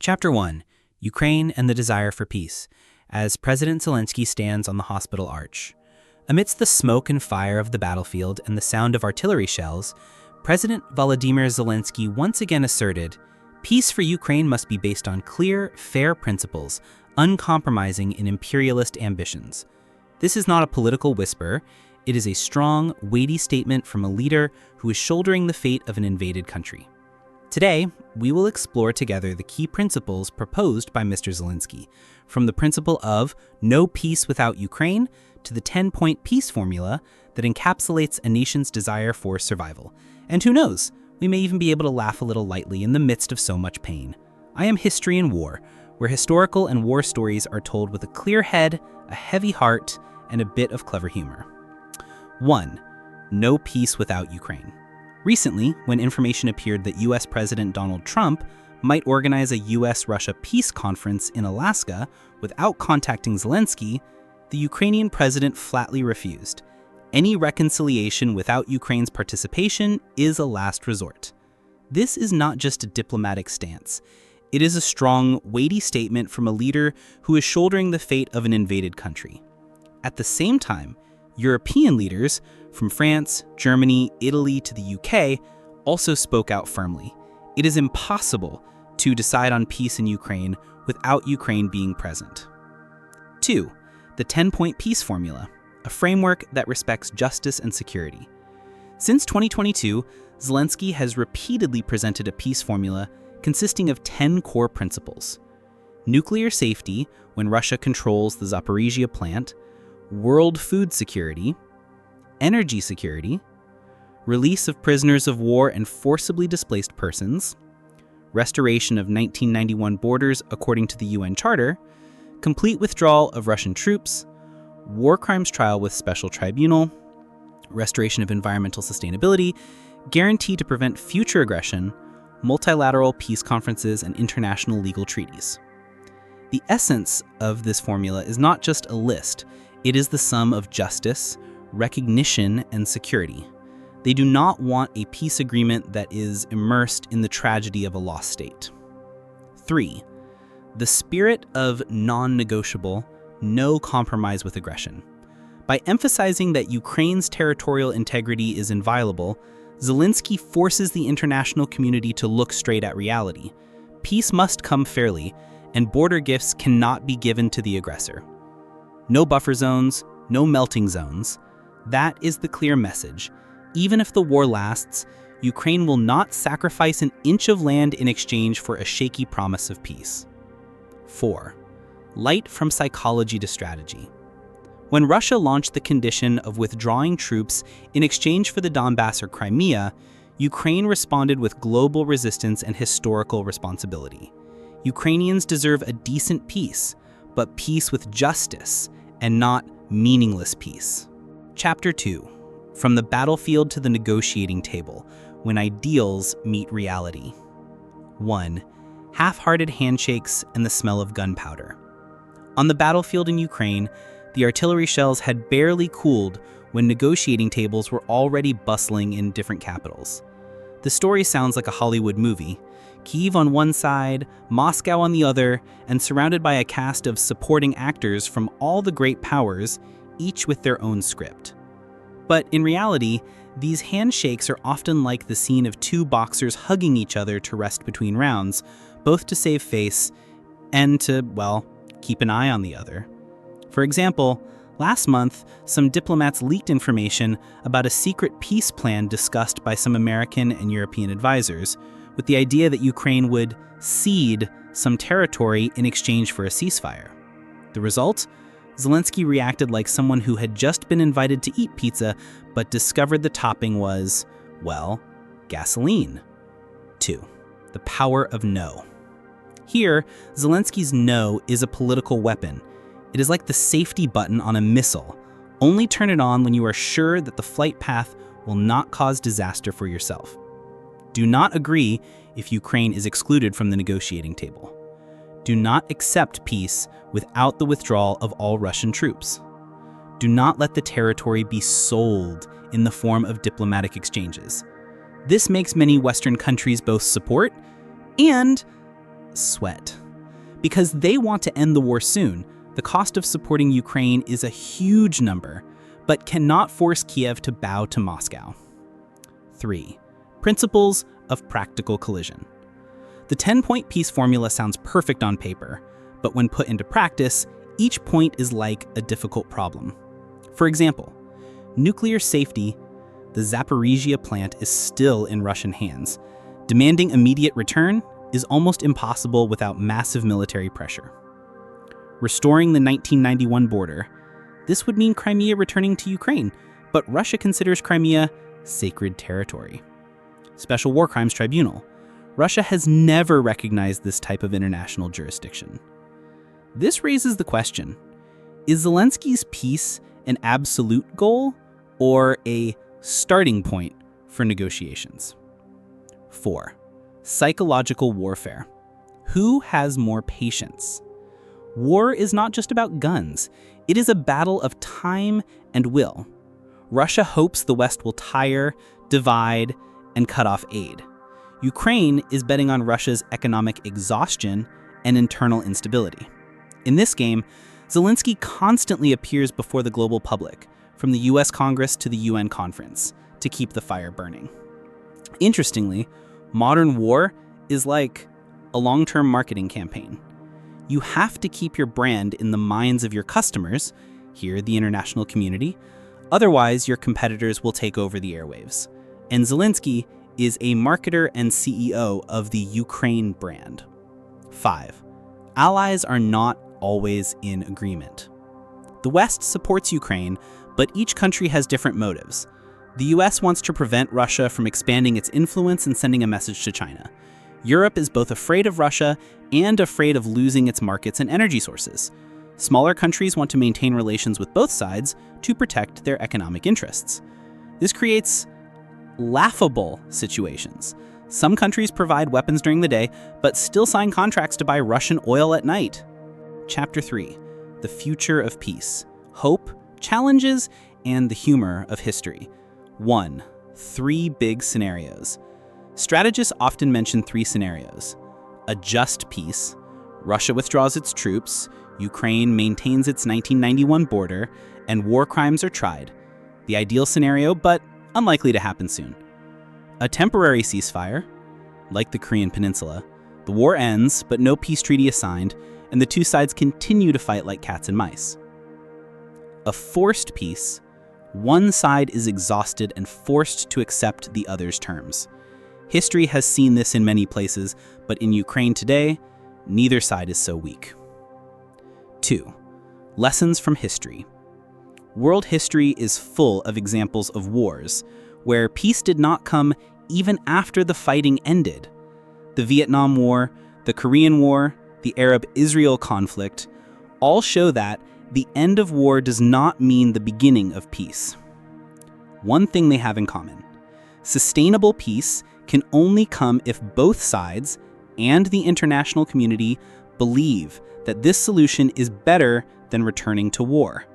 Chapter 1. Ukraine and the Desire for Peace, as President Zelensky stands on the hospital arch. Amidst the smoke and fire of the battlefield and the sound of artillery shells, President Volodymyr Zelensky once again asserted, "Peace for Ukraine must be based on clear, fair principles, uncompromising in imperialist ambitions." This is not a political whisper. It is a strong, weighty statement from a leader who is shouldering the fate of an invaded country. Today, we will explore together the key principles proposed by Mr. Zelensky, from the principle of no peace without Ukraine to the 10-point peace formula that encapsulates a nation's desire for survival. And who knows, we may even be able to laugh a little lightly in the midst of so much pain. I am History&War, where historical and war stories are told with a clear head, a heavy heart, and a bit of clever humor. 1. No peace without Ukraine. Recently, when information appeared that U.S. President Donald Trump might organize a U.S.-Russia peace conference in Alaska without contacting Zelensky, the Ukrainian president flatly refused. Any reconciliation without Ukraine's participation is a last resort. This is not just a diplomatic stance. It is a strong, weighty statement from a leader who is shouldering the fate of an invaded country. At the same time, European leaders, from France, Germany, Italy to the UK, also spoke out firmly. It is impossible to decide on peace in Ukraine without Ukraine being present. 2. The 10-point peace formula, a framework that respects justice and security. Since 2022, Zelensky has repeatedly presented a peace formula consisting of 10 core principles: nuclear safety when Russia controls the Zaporizhia plant, world food security, energy security, release of prisoners of war and forcibly displaced persons, restoration of 1991 borders according to the UN Charter, complete withdrawal of Russian troops, war crimes trial with special tribunal, restoration of environmental sustainability, guarantee to prevent future aggression, multilateral peace conferences, and international legal treaties. The essence of this formula is not just a list. It is the sum of justice, recognition, and security. They do not want a peace agreement that is immersed in the tragedy of a lost state. 3. The spirit of non-negotiable, no compromise with aggression. By emphasizing that Ukraine's territorial integrity is inviolable, Zelensky forces the international community to look straight at reality. Peace must come fairly, and border gifts cannot be given to the aggressor. No buffer zones, no melting zones. That is the clear message. Even if the war lasts, Ukraine will not sacrifice an inch of land in exchange for a shaky promise of peace. 4. Light from psychology to strategy. When Russia launched the condition of withdrawing troops in exchange for the Donbass or Crimea, Ukraine responded with global resistance and historical responsibility. Ukrainians deserve a decent peace, but peace with justice, and not meaningless peace. Chapter 2. From the battlefield to the negotiating table, when ideals meet reality. 1. Half-hearted handshakes and the smell of gunpowder. On the battlefield in Ukraine, the artillery shells had barely cooled when negotiating tables were already bustling in different capitals. The story sounds like a Hollywood movie. Kyiv on one side, Moscow on the other, and surrounded by a cast of supporting actors from all the great powers, each with their own script. But in reality, these handshakes are often like the scene of two boxers hugging each other to rest between rounds, both to save face and to, well, keep an eye on the other. For example, last month, some diplomats leaked information about a secret peace plan discussed by some American and European advisors, with the idea that Ukraine would cede some territory in exchange for a ceasefire. The result? Zelensky reacted like someone who had just been invited to eat pizza, but discovered the topping was, well, gasoline. 2. The power of no. Here, Zelensky's no is a political weapon. It is like the safety button on a missile. Only turn it on when you are sure that the flight path will not cause disaster for yourself. Do not agree if Ukraine is excluded from the negotiating table. Do not accept peace without the withdrawal of all Russian troops. Do not let the territory be sold in the form of diplomatic exchanges. This makes many Western countries both support and sweat. Because they want to end the war soon, the cost of supporting Ukraine is a huge number, but cannot force Kiev to bow to Moscow. 3. Principles of practical collision. The 10-point peace formula sounds perfect on paper, but when put into practice, each point is like a difficult problem. For example, nuclear safety. The Zaporizhia plant is still in Russian hands. Demanding immediate return is almost impossible without massive military pressure. Restoring the 1991 border. This would mean Crimea returning to Ukraine, but Russia considers Crimea sacred territory. Special War Crimes Tribunal. Russia has never recognized this type of international jurisdiction. This raises the question, is Zelensky's peace an absolute goal or a starting point for negotiations? 4. Psychological warfare. Who has more patience? War is not just about guns. It is a battle of time and will. Russia hopes the West will tire, divide, and cut off aid. Ukraine is betting on Russia's economic exhaustion and internal instability. In this game, Zelensky constantly appears before the global public, from the US Congress to the UN conference, to keep the fire burning. Interestingly, modern war is like a long-term marketing campaign. You have to keep your brand in the minds of your customers, here the international community, otherwise your competitors will take over the airwaves. And Zelensky is a marketer and CEO of the Ukraine brand. 5. Allies are not always in agreement. The West supports Ukraine, but each country has different motives. The US wants to prevent Russia from expanding its influence and sending a message to China. Europe is both afraid of Russia and afraid of losing its markets and energy sources. Smaller countries want to maintain relations with both sides to protect their economic interests. This creates laughable situations. Some countries provide weapons during the day, but still sign contracts to buy Russian oil at night. Chapter 3. The Future of Peace. Hope, Challenges, and the Humor of History. 1. 3 big scenarios. Strategists often mention 3 scenarios. A just peace. Russia withdraws its troops, Ukraine maintains its 1991 border, and war crimes are tried. The ideal scenario, but unlikely to happen soon. A temporary ceasefire. Like the Korean Peninsula, the war ends, but no peace treaty is signed, and the two sides continue to fight like cats and mice. A forced peace. One side is exhausted and forced to accept the other's terms. History has seen this in many places, but in Ukraine today, neither side is so weak. 2. Lessons from history. World history is full of examples of wars where peace did not come even after the fighting ended. The Vietnam War, the Korean War, the Arab-Israel conflict all show that the end of war does not mean the beginning of peace. One thing they have in common: sustainable peace can only come if both sides and the international community believe that this solution is better than returning to war.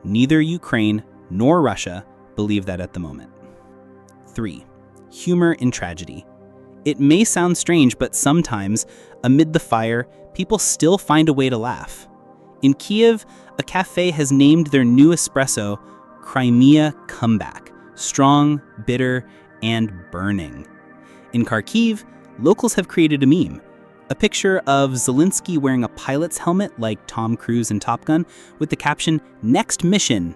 Neither Ukraine nor Russia believe that at the moment. 3. Humor in tragedy. It may sound strange, but sometimes, amid the fire, people still find a way to laugh. In Kiev, a cafe has named their new espresso Crimea Comeback, strong, bitter, and burning. In Kharkiv, locals have created a meme, a picture of Zelensky wearing a pilot's helmet like Tom Cruise in Top Gun, with the caption, "Next mission,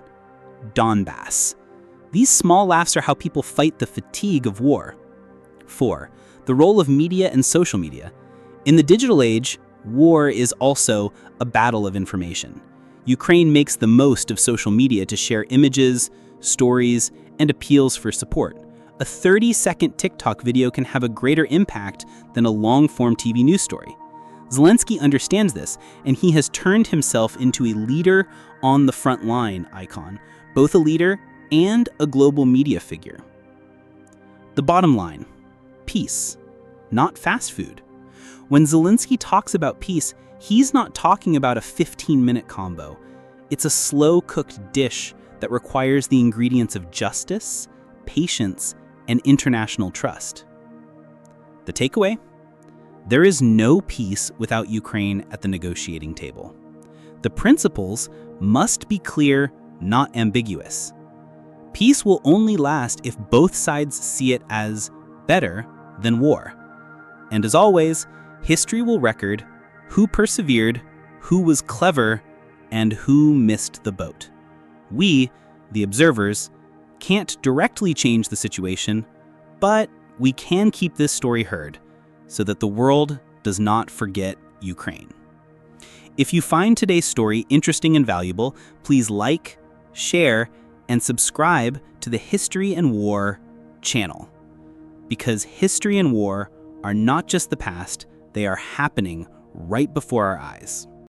Donbass." These small laughs are how people fight the fatigue of war. 4. The role of media and social media. In the digital age, war is also a battle of information. Ukraine makes the most of social media to share images, stories, and appeals for support. A 30-second TikTok video can have a greater impact than a long-form TV news story. Zelensky understands this, and he has turned himself into a leader on the front line icon, both a leader and a global media figure. The bottom line: peace, not fast food. When Zelensky talks about peace, he's not talking about a 15-minute combo. It's a slow-cooked dish that requires the ingredients of justice, patience, and international trust. The takeaway? There is no peace without Ukraine at the negotiating table. The principles must be clear, not ambiguous. Peace will only last if both sides see it as better than war. And as always, history will record who persevered, who was clever, and who missed the boat. We, the observers, can't directly change the situation, but we can keep this story heard so that the world does not forget Ukraine. If you find today's story interesting and valuable, please like, share, and subscribe to the History and War channel. Because history and war are not just the past, they are happening right before our eyes.